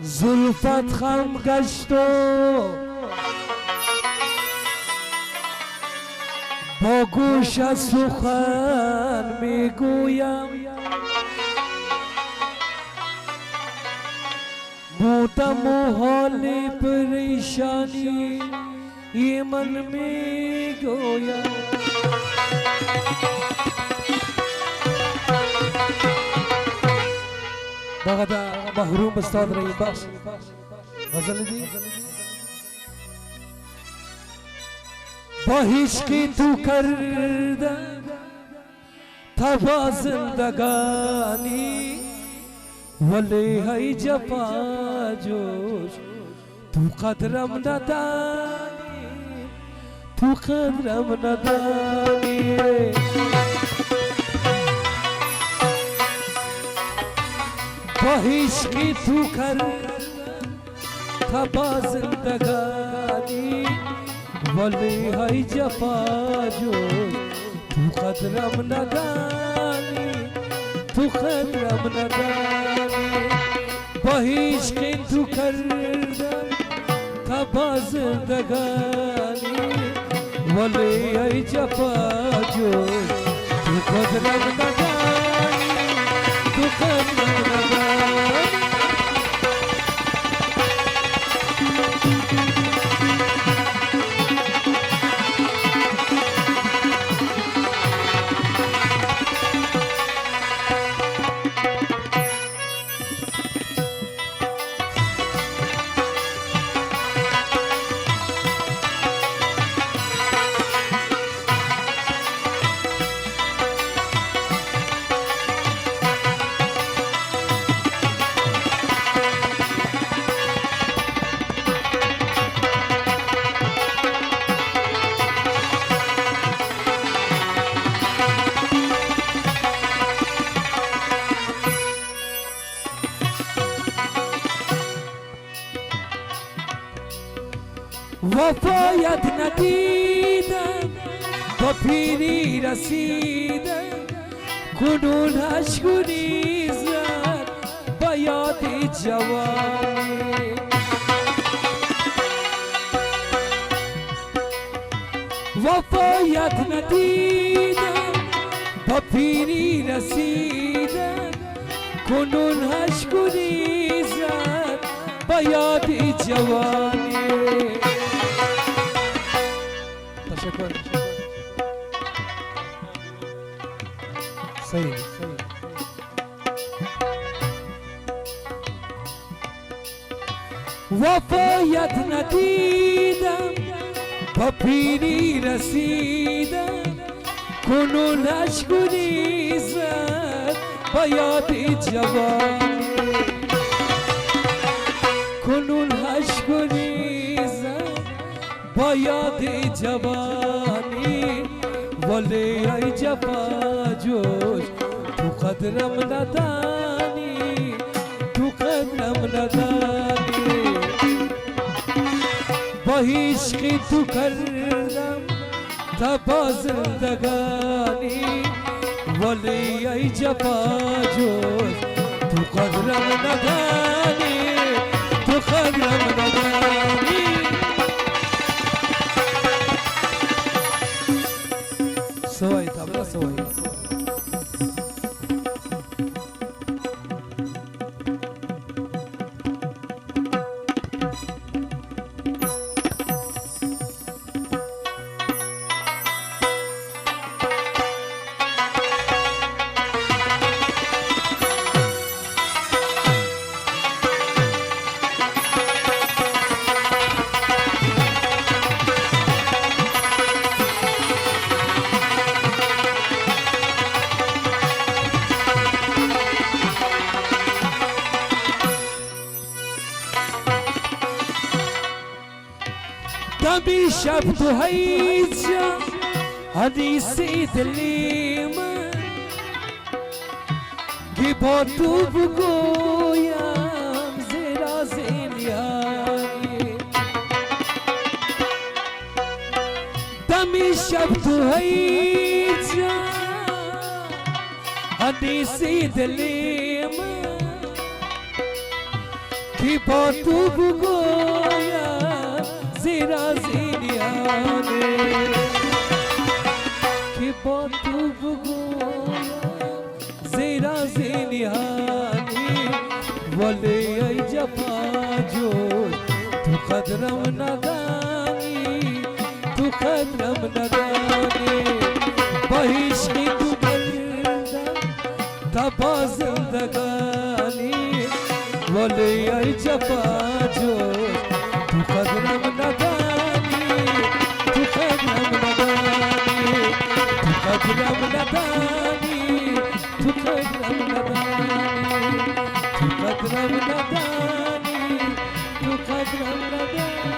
زلفت خم گشت و با گوش سخن میگویم بودم و حال پریشانی من میگویم بغدا محروم استاد رئی بخش غزل دی با عشقی تو کردن تبا زندگانی ولی های جفا جوش تو قدرم ندانی تو قدرم ندانی با عشقی تو کردن تبا زندگانی ولی های جفا جوش تو قدرم ندانی تو قدرم ندانی با عشقی تو کردم تبا زندگانی ولی ای جفا جوش تو قدرم ندانی تو قدرم ندانی وفایت ندیدم با پیری رسیدم کنون عشق ریزد با یاد جوانی وفایت ندیدم با پیری رسیدم کنون عشق ریزد با یاد جوانی تشکر صحیح وفایت ندیدم با پیری رسیدم کنون عشق ریزد با یاد جوانی کنون عشق ریزد با یاد جوانی ولی ای جفا جوش تو قدرم ندانی تو قدرم ندانی با عشقی تو کردم تبا زندگانی ولی ای جفا جوش تو قدرم ندانی تو قدرم ندانی سوای تبلا سوای دمی شب تو هیجا حدیثی دلی من که با تو بگویم زیرا زینیانی دمی شب تو هیجا حدیثی دلی من کی با تو بگویم زیر از این یانه کی با تو بگویم زیر از این یانه ولی ای جفا جوی تو قدرم ندانی تو قدرم ندانی با عشقی تو بردم تا با زندگانی ولی ای جفا جوی تو قدرم ندانی تو قدرم ندانی تو قدرم ندانی تو قدرم ندانی تو قدرم ندانی تو قدرم ندانی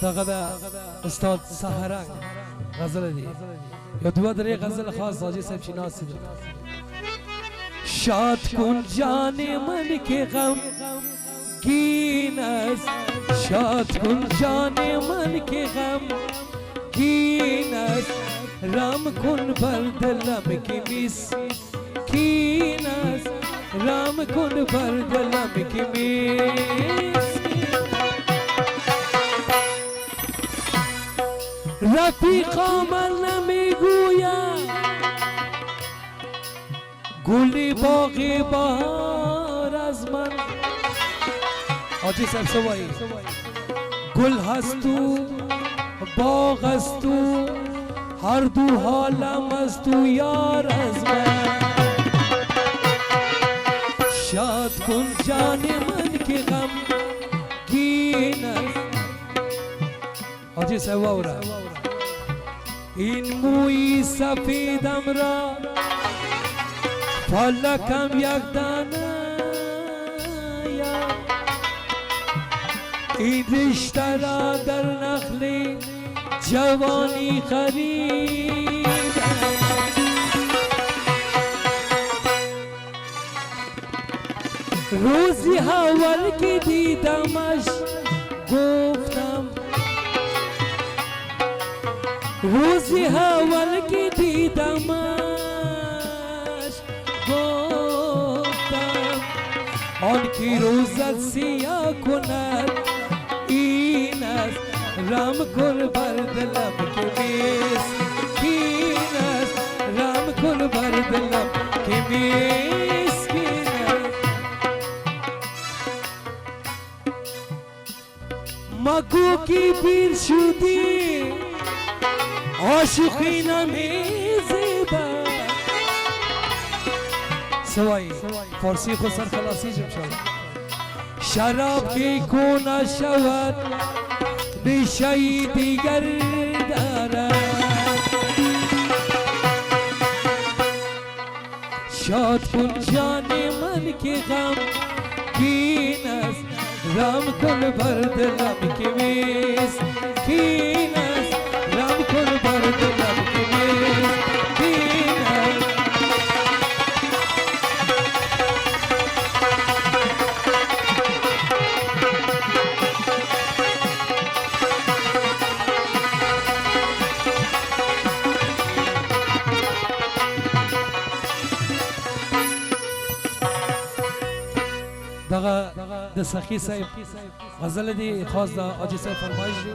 دغدا استاد سحرنگ غزل دی یا دو دری غزل خاص حاجی صاحب شناسی دو شاد کن جان من که غم گین است شاد کن جان من که غم گین است رام کن بر دلم که مسکین است رام کن بر دلم که مسکین رفیقا من نمیگویم گلی باغی بهار از من حاجی صاحب سوایی گل هست تو باغ است تو هر دو حالم از تو یار از من شاد کن جان من که غم گین است حاجی صاحب این موی سفیدم را فلکم یک دانه این رشته را در نخل جوانی خریدم روزی اول که دیدمش گفتم روزی اول که دیدمش گفتم آن که روزت سیاه کند این است رام کن بر دلم که مسکین است رام کن بر دلم که مسکین است مگو که پیر شدی عاشقی نمیزیبا سوایی فارسی خود سرخلاصی جم شد شراب که کونه شود نشهی دیگر دارد شاد کن جان من که غم گین است رام کن بر دلم که مسکین است رام کن بر دلم که مسکین است دغه د سخی صاحب غزل دی خاص د حاجی صاحب فرمایش دی